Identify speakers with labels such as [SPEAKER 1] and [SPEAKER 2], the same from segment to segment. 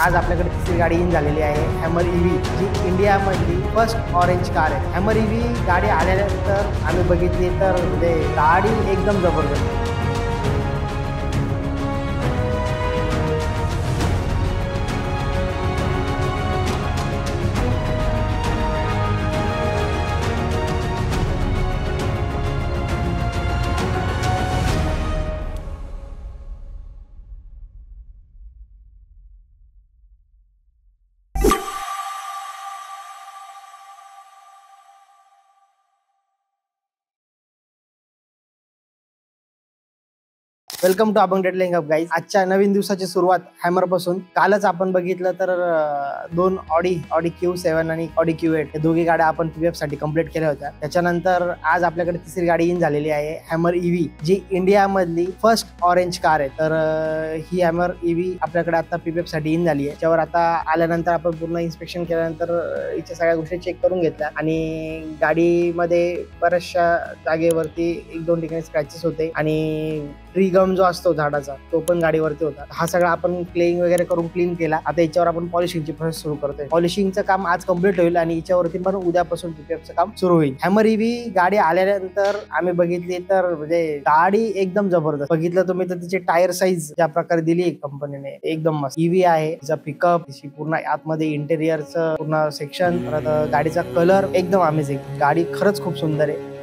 [SPEAKER 1] आज आपल्याकडे तिसरी गाडी इन झालेली आहे, हॅमर EV, जी इंडियामधली फर्स्ट ऑरेंज कार आहे। हॅमर EV गाडी आल्यानंतर आम्ही बघितली तर म्हणजे गाडी एकदम जबरदस्त। वेलकम टू अबंग डेडलाईन हब गाईज। आजच्या नवीन दिवसाची सुरुवात हॅमर पासून। कालच आपण बघितलं तर दोन ऑडी Q7 आणि ऑडी Q8 हे दोघी गाड्या आपण PPF साठी कंप्लीट केल्या होत्या। त्याच्यानंतर आज आपल्याकडे तिसरी गाडी इन झालेली आहे, हॅमर EV, जी इंडियामधली फर्स्ट ऑरेंज कार आहे। तर ही हॅमर EV आपल्याकडे आता PPF साठी इन झाली आहे। त्याच्यावर आता आल्यानंतर आपण पूर्ण इन्स्पेक्शन केल्यानंतर इथे सगळ्या गोष्टी चेक करून घेतल्या आणि गाडीमध्ये बऱ्याचशा जागेवरती एक दोन ठिकाणी स्क्रॅचेस होते आणि ट्री गम जो असतो झाडाचा तो पण गाडीवरती होता। हा सगळा आपण क्लीन वगैरे करून क्लीन केला। आता याच्यावर आपण पॉलिशिंगची प्रोसेस सुरू करतोय। पॉलिशिंगचं काम आज कंप्लीट होईल आणि याच्यावरती पण उद्यापासून PPFचं काम सुरू होईल। हॅमर EV गाडी आल्यानंतर आम्ही बघितली तर म्हणजे गाडी एकदम जबरदस्त। बघितलं तुम्ही तर तिची टायर साईज ज्या प्रकारे दिली कंपनीने एकदम मस्त। EV आहे, तिचा पिकअप, तिची पूर्ण आतमध्ये इंटेरियरचं पूर्ण सेक्शन, परत गाडीचा कलर एकदम अमेझिंग। गाडी खरंच खूप सुंदर आहे।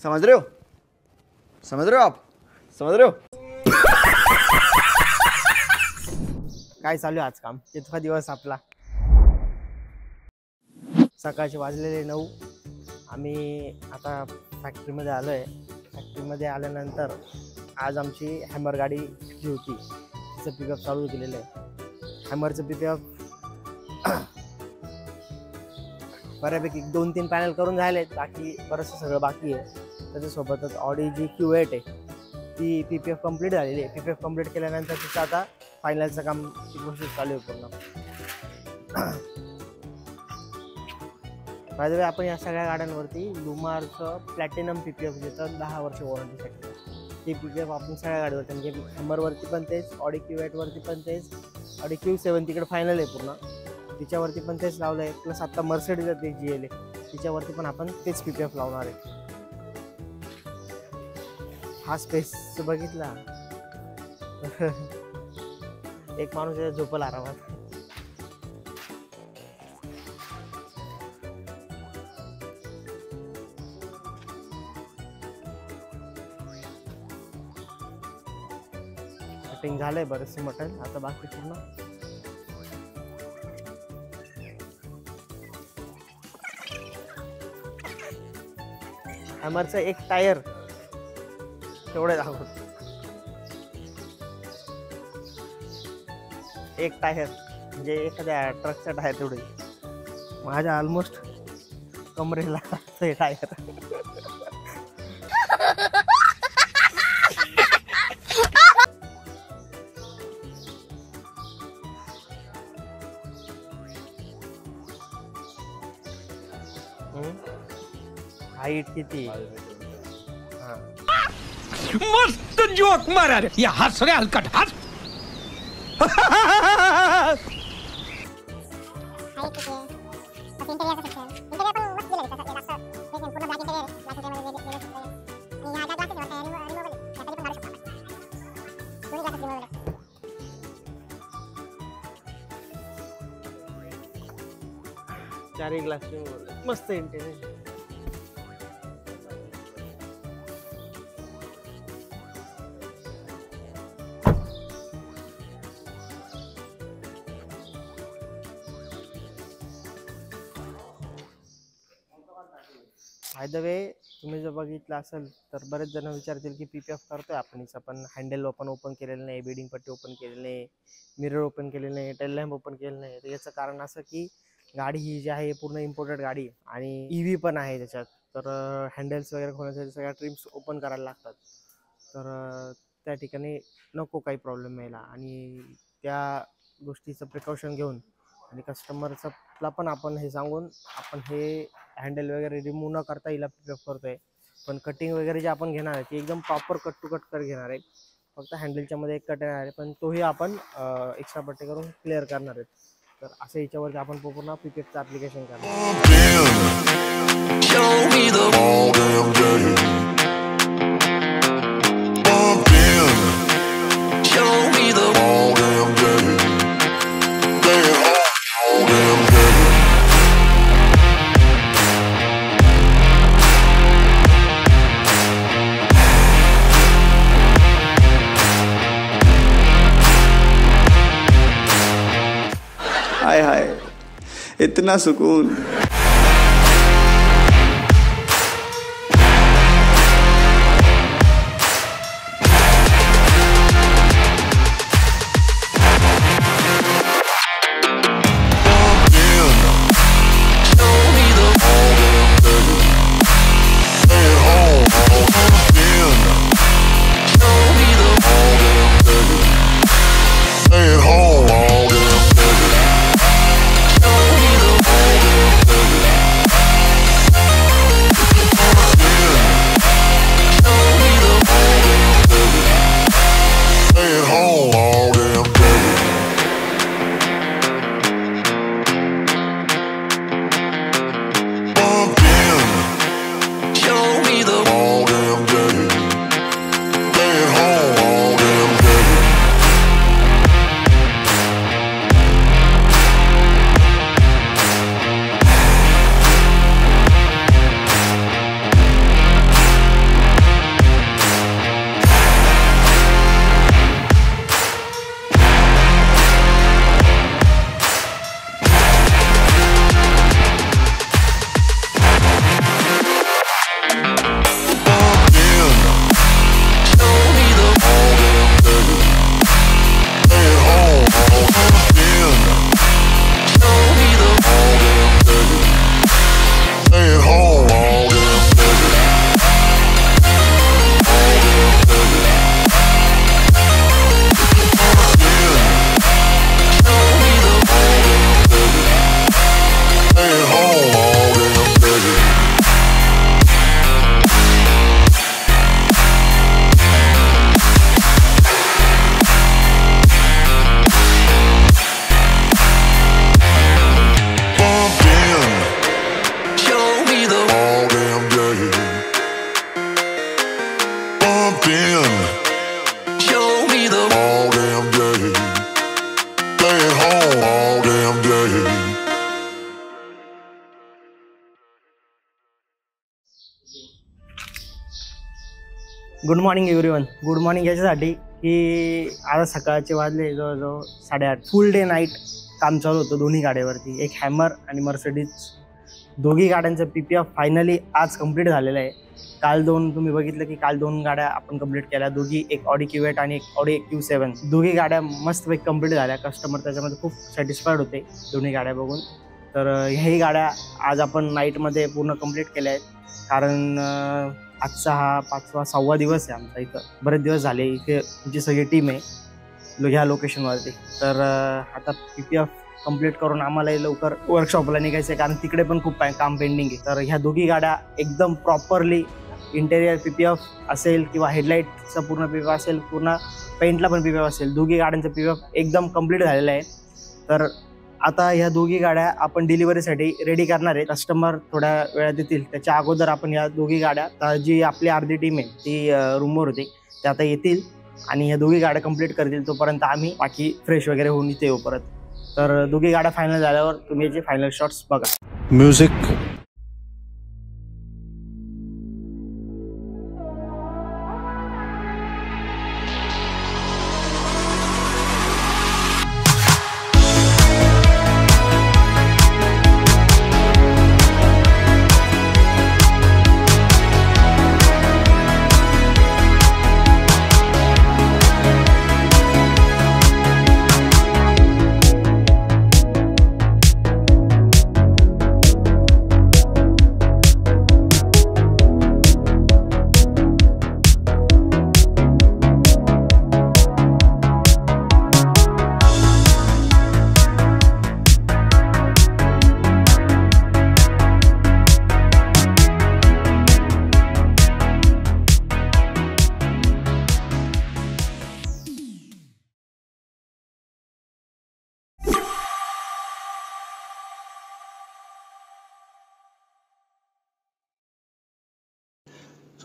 [SPEAKER 2] समझ रहे हो? समझ रहे हो आप? समझ रहे हो?
[SPEAKER 1] काय चालू आहे आज काम? इतका दिवस आपला. सकाळचे वाजलेले 9. आम्ही आता फॅक्टरीमध्ये आलो आहे. फॅक्टरीमध्ये आल्यानंतर आज आमची हॅमर गाडी जी होती तिचं पिकअप चालू केलेलं आहे. हॅमरचं पिकअप बऱ्यापैकी 2-3 पॅनल करून झाले. बाकी बरंचसं सगळं बाकी आहे. त्याच्यासोबतच ऑडी जी Q8 आहे ती PPF कंप्लीट झालेली आहे. PPF कंप्लीट केल्यानंतर तिचं आता फायनलचं काम प्रोसेस चालू आहे पूर्ण. बाय द वे आपण या सगळ्या गाड्यांवरती लुमारचं प्लॅटिनम PPF देतं 10 वर्ष वॉरंटीसाठी. ते PPF आपण सगळ्या गाडीवरती म्हणजे हॅमरवरती पण तेच, ऑडी Q8 वरती पण तेच, ऑडी Q7 तिकडे फायनल आहे पूर्ण तिच्यावरती पण तेच लावलं आहे. प्लस आता मर्सिडीज ते GL आहे तिच्यावरती पण आपण तेच PPF लावणार आहे. हा स्पेस बघितला एक माणूस झोपला आरामात. कटिंग झालंय बरेचसे मटन. आता बाकी पूर्ण हॅमरचं एक टायर तेवढे दाखवत. एक टायर म्हणजे एखाद्या ट्रकचा टायर तेवढे. माझ्या ऑलमोस्ट कमरेला हे टायर. हाईट किती?
[SPEAKER 3] मस्त जोक मारा रे. या हस रे हलकट हस.
[SPEAKER 1] चारही ग्लास मस्त इंटेरियर. बाय द वे तुम्ही जर बघितलं असेल तर बरेच जण विचारतील की PPF करतोय आपण हँडल ओपन केलेलं नाही, बीडिंग पट्टी ओपन केलेली नाही, मिरर ओपन केलेलं नाही, टेल लॅम्प ओपन केलेलं नाही. तर याचं कारण असं की गाडी ही जी आहे पूर्ण इम्पोर्टेड गाडी आणि EV पण आहे त्याच्यात. तर हँडल्स वगैरे खोलण्यासाठी सगळ्या ट्रिम्स ओपन करायला लागतात. तर त्या ठिकाणी नको काही प्रॉब्लेम यायला आणि त्या गोष्टीचं प्रिकॉशन घेऊन आणि कस्टमरला पण आपण हे सांगून आपण हे हँडल वगैरे रिमूव्ह न करता हिला PPF करतोय. पण कटिंग वगैरे जे आपण घेणार आहे ती एकदम प्रॉपर कट टू कट घेणार आहे. फक्त हँडलच्या मध्ये एक कट येणार आहे पण तोही आपण एक्स्ट्रा पट्टी करून क्लिअर करणार आहेत. तर असं याच्यावरती आपण पूर्ण PPFचं ॲप्लिकेशन करणार.
[SPEAKER 2] हाय हाय इतना सुकून.
[SPEAKER 1] Good morning everyone. Good morning याच्यासाठी की आता सकाळचे वाजले जवळजवळ 8:30. फुल डे नाईट काम चालू होतं दोन्ही गाड्यावरती. एक हॅमर आणि मर्सिडीज दोघी गाड्यांचं PPF फायनली आज कंप्लीट झालेलं आहे. काल तुम्ही बघितलं की काल 2 गाड्या आपण कंप्लीट केल्या. दोघी एक ऑडी Q8 आणि एक ऑडी Q7. दोघी गाड्या मस्तपैकी कंप्लीट झाल्या. कस्टमर त्याच्यामध्ये खूप सॅटिस्फाईड होते दोन्ही गाड्या बघून. तर ह्याही गाड्या आज आपण नाईटमध्ये पूर्ण कंप्लीट केल्या आहेत. कारण आजचा हा 5वा 6वा दिवस आहे आमचा. इथं बरेच दिवस झाले इथे आमची सगळी टीम आहे ह्या लोकेशनवरती. तर आता PPF कंप्लीट करून आम्हाला लवकर वर्कशॉपला निघायचं आहे, कारण तिकडे पण खूप काम पेंडिंग आहे. तर ह्या दोघी गाड्या एकदम प्रॉपरली इंटेरियर PPF असेल किंवा हेडलाईटचा पूर्ण PPF असेल, पूर्ण पेंटला पण PPF असेल, दोघी गाड्यांचं PPF एकदम कंप्लीट झालेलं आहे. तर आता ह्या दोघी गाड्या आपण डिलिव्हरीसाठी रेडी करणार आहे. कस्टमर थोड्या वेळात येतील. त्याच्या अगोदर आपण ह्या दोघी गाड्या, जी आपली अर्धी टीम आहे ती रूमवर होती, ते आता येतील आणि ह्या दोघी गाड्या कंप्लीट करतील. तोपर्यंत आम्ही बाकी फ्रेश वगैरे होऊन इथे येऊ परत. तर दोघी गाड्या फायनल झाल्यावर तुम्ही याचे फायनल शॉट्स बघा.
[SPEAKER 4] म्युझिक.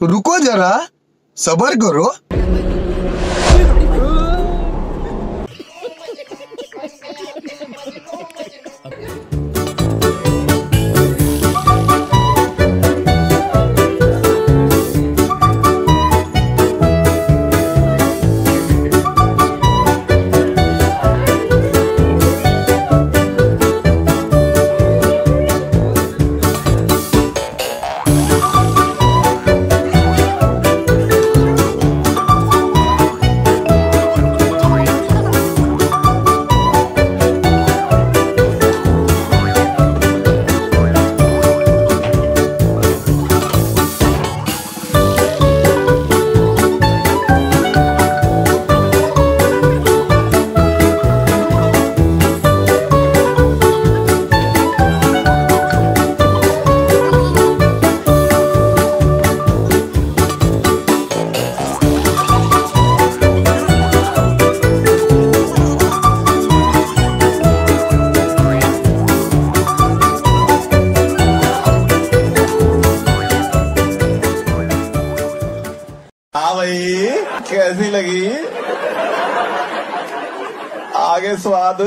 [SPEAKER 5] रुको जरा, सबर करो. हाँ भाई, कैसी लगी? आगे स्वाद